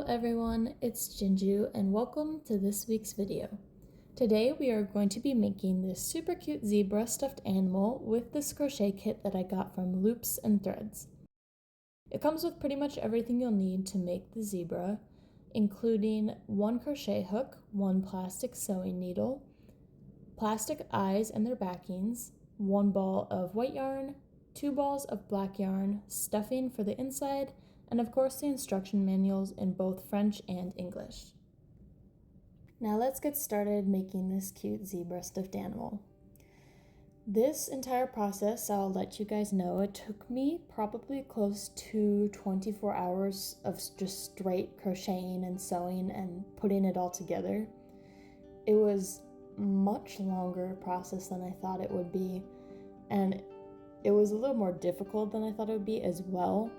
everyone, it's Jinju and welcome to this week's video. Today we are going to be making this super cute zebra stuffed animal with this crochet kit that I got from Loops and Threads. It comes with pretty much everything you'll need to make the zebra, including one crochet hook, one plastic sewing needle, plastic eyes and their backings, one ball of white yarn, 2 balls of black yarn, stuffing for the inside, and of course the instruction manuals in both French and English. Now let's get started making this cute zebra stuffed animal. This entire process, I'll let you guys know, it took me probably close to 24 hours of just straight crocheting and sewing and putting it all together. It was much longer process than I thought it would be, and it was a little more difficult than I thought it would be as well.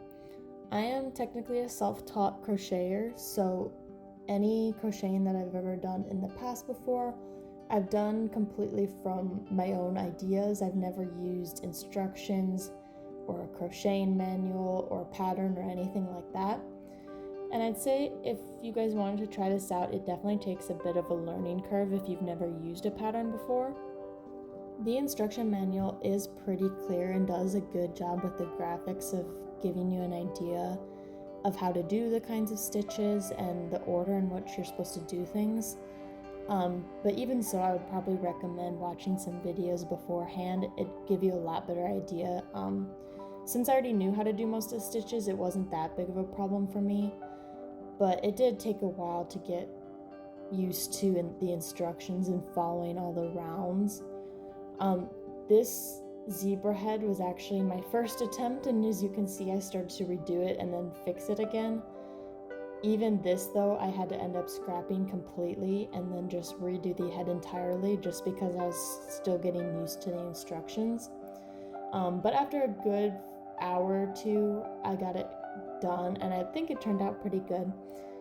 I am technically a self-taught crocheter, so any crocheting that I've ever done in the past before, I've done completely from my own ideas. I've never used instructions or a crocheting manual or pattern or anything like that. And I'd say if you guys wanted to try this out, it definitely takes a bit of a learning curve if you've never used a pattern before. The instruction manual is pretty clear and does a good job with the graphics of giving you an idea of how to do the kinds of stitches and the order in which you're supposed to do things. But even so, I would probably recommend watching some videos beforehand. It'd give you a lot better idea. Since I already knew how to do most of the stitches, it wasn't that big of a problem for me, but it did take a while to get used to the instructions and following all the rounds. This zebra head was actually my first attempt, and as you can see, I started to redo it and then fix it again. Even this though, I had to end up scrapping completely and then just redo the head entirely just because I was still getting used to the instructions. But after a good hour or two, I got it done, and I think it turned out pretty good.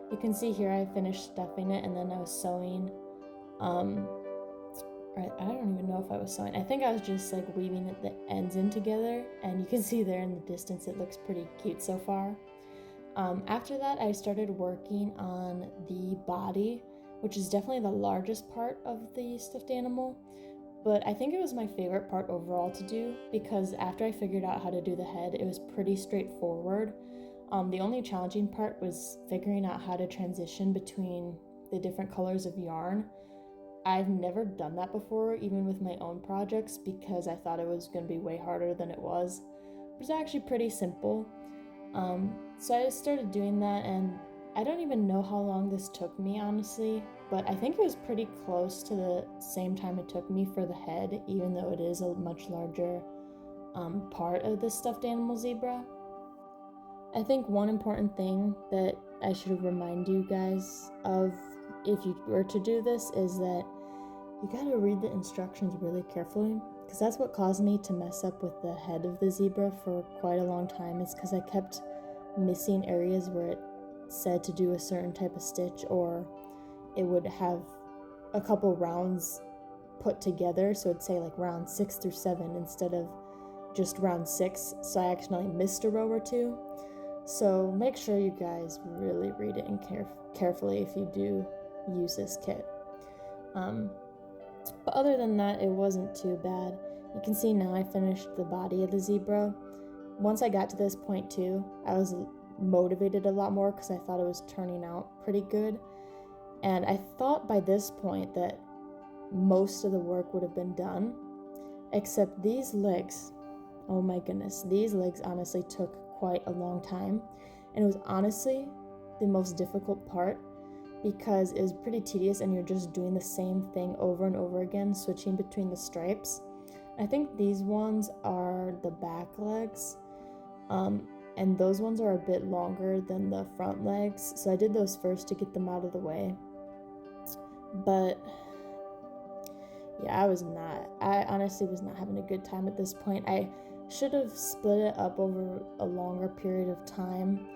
You can see here I finished stuffing it and then I was sewing. I don't even know if I was sewing. I think I was just like weaving the ends in together, and you can see there in the distance it looks pretty cute so far. After that, I started working on the body, which is definitely the largest part of the stuffed animal, but I think it was my favorite part overall to do because after I figured out how to do the head, it was pretty straightforward. The only challenging part was figuring out how to transition between the different colors of yarn. I've never done that before, even with my own projects, because I thought it was going to be way harder than it was. It was actually pretty simple. So I started doing that, and I don't even know how long this took me, honestly, but I think it was pretty close to the same time it took me for the head, even though it is a much larger part of the stuffed animal zebra. I think one important thing that I should remind you guys of if you were to do this is that you gotta read the instructions really carefully, because that's what caused me to mess up with the head of the zebra for quite a long time. It's because I kept missing areas where it said to do a certain type of stitch, or it would have a couple rounds put together, so it'd say like round 6 through 7 instead of just round 6, so I accidentally missed a row or two. So make sure you guys really read it and carefully if you do use this kit. But other than that, it wasn't too bad. You can see now I finished the body of the zebra. Once I got to this point too, I was motivated a lot more because I thought it was turning out pretty good. And I thought by this point that most of the work would have been done, except these legs. Oh my goodness, these legs honestly took quite a long time. And it was honestly the most difficult part, because it was pretty tedious and you're just doing the same thing over and over again, switching between the stripes. I think these ones are the back legs, and those ones are a bit longer than the front legs, so I did those first to get them out of the way. But yeah, I honestly was not having a good time at this point. I should have split it up over a longer period of time,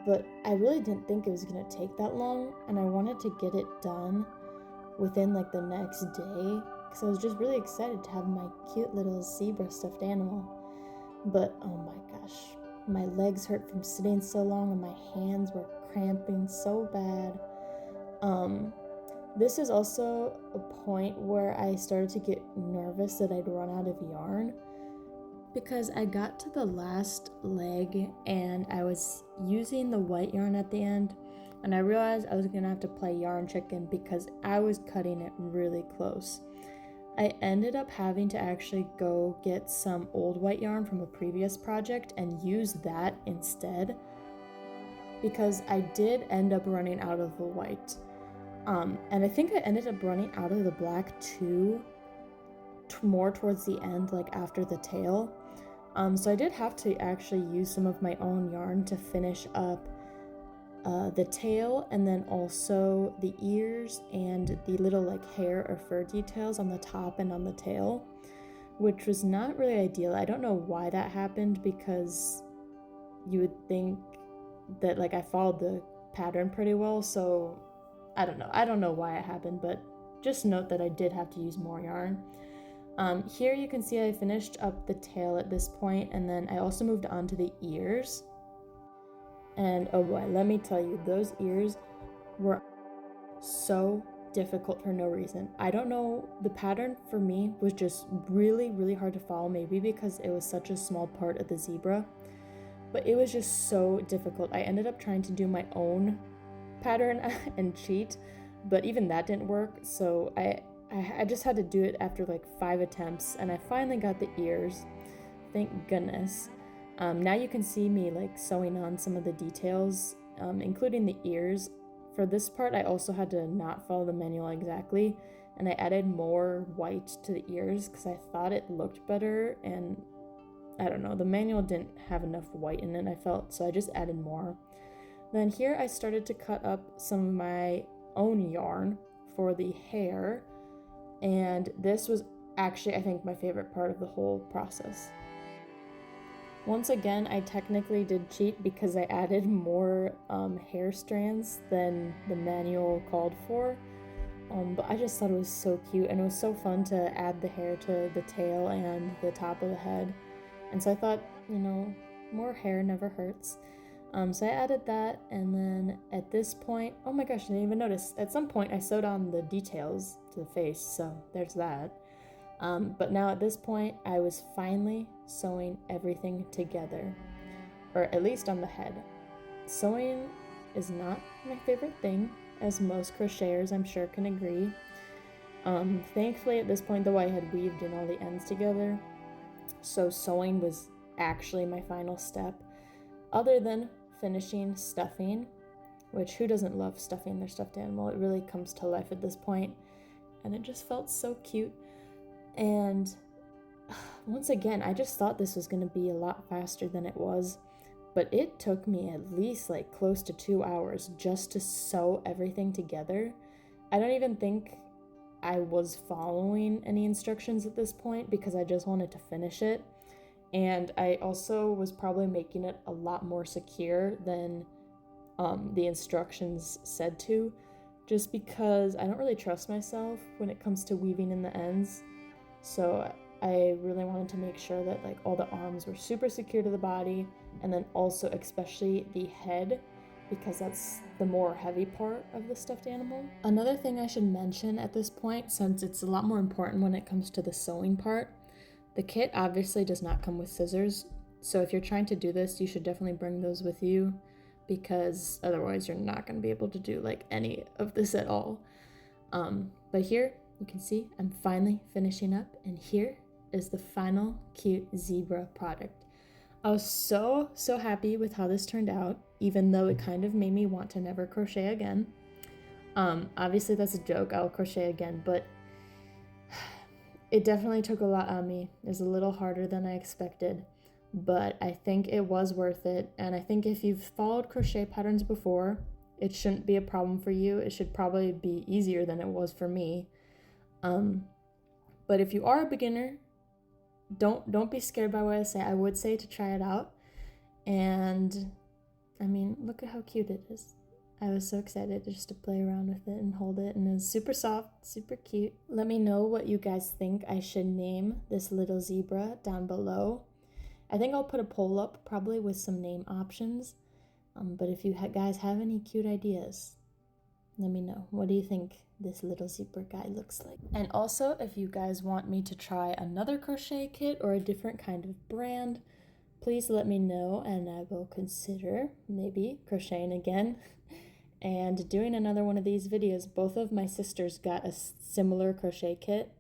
but I really didn't think it was going to take that long, and I wanted to get it done within like the next day because I was just really excited to have my cute little zebra stuffed animal. But oh my gosh, My legs hurt from sitting so long and my hands were cramping so bad. This is also a point where I started to get nervous that I'd run out of yarn, because I got to the last leg and I was using the white yarn at the end, and I realized I was gonna have to play yarn chicken because I was cutting it really close. I ended up having to actually go get some old white yarn from a previous project and use that instead, because I did end up running out of the white. And I think I ended up running out of the black too, more towards the end, like after the tail. So I did have to actually use some of my own yarn to finish up the tail, and then also the ears and the little like hair or fur details on the top and on the tail, which was not really ideal. I don't know why that happened, because you would think that like I followed the pattern pretty well, so I don't know why it happened, but just note that I did have to use more yarn. Here you can see I finished up the tail at this point, and then I also moved on to the ears. And oh boy, let me tell you, those ears were so difficult for no reason. I don't know, the pattern for me was just really, really hard to follow, maybe because it was such a small part of the zebra, but it was just so difficult. I ended up trying to do my own pattern and cheat, but even that didn't work, so I just had to do it after like 5 attempts, and I finally got the ears, thank goodness. Now you can see me like sewing on some of the details, including the ears. For this part I also had to not follow the manual exactly, and I added more white to the ears because I thought it looked better, and I don't know, the manual didn't have enough white in it, I felt, so I just added more. Then here I started to cut up some of my own yarn for the hair, and this was actually, I think, my favorite part of the whole process. Once again, I technically did cheat because I added more hair strands than the manual called for, but I just thought it was so cute, and it was so fun to add the hair to the tail and the top of the head, and so I thought, you know, more hair never hurts. So I added that, and then at this point, oh my gosh, I didn't even notice, at some point I sewed on the details to the face, so there's that. But now at this point, I was finally sewing everything together, or at least on the head. Sewing is not my favorite thing, as most crocheters I'm sure can agree. Thankfully at this point though, I had weaved in all the ends together, so sewing was actually my final step, other than finishing stuffing, which who doesn't love stuffing their stuffed animal? It really comes to life at this point, and it just felt so cute. And once again, I just thought this was going to be a lot faster than it was, but it took me at least like close to 2 hours just to sew everything together. I don't even think I was following any instructions at this point because I just wanted to finish it. And I also was probably making it a lot more secure than the instructions said to, just because I don't really trust myself when it comes to weaving in the ends. So I really wanted to make sure that like all the arms were super secure to the body, and then also especially the head, because that's the more heavy part of the stuffed animal. Another thing I should mention at this point, since it's a lot more important when it comes to the sewing part, the kit obviously does not come with scissors, so if you're trying to do this, you should definitely bring those with you, because otherwise you're not going to be able to do like any of this at all. But here you can see I'm finally finishing up, and here is the final cute zebra product. I was so happy with how this turned out, even though it kind of made me want to never crochet again. Obviously that's a joke, I'll crochet again, but it definitely took a lot on me. It was a little harder than I expected, but I think it was worth it, and I think if you've followed crochet patterns before, it shouldn't be a problem for you. It should probably be easier than it was for me. But if you are a beginner, don't be scared by what I say. I would say to try it out, and I mean, look at how cute it is. I was so excited just to play around with it and hold it, and it was super soft, super cute. Let me know what you guys think I should name this little zebra down below. I think I'll put a poll up probably with some name options, but if you guys have any cute ideas, let me know. What do you think this little zebra guy looks like? And also, if you guys want me to try another crochet kit or a different kind of brand, please let me know and I will consider maybe crocheting again and doing another one of these videos. Both of my sisters got a similar crochet kit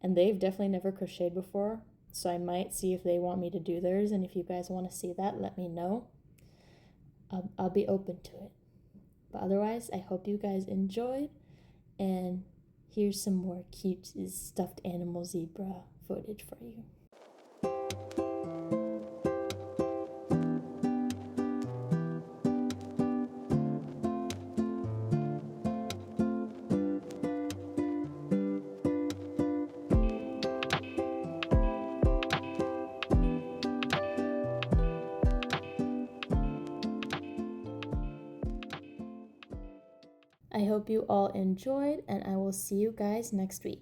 and they've definitely never crocheted before, so I might see if they want me to do theirs, and if you guys want to see that, let me know. I'll be open to it. But otherwise, I hope you guys enjoyed, and here's some more cute stuffed animal zebra footage for you. I hope you all enjoyed, and I will see you guys next week.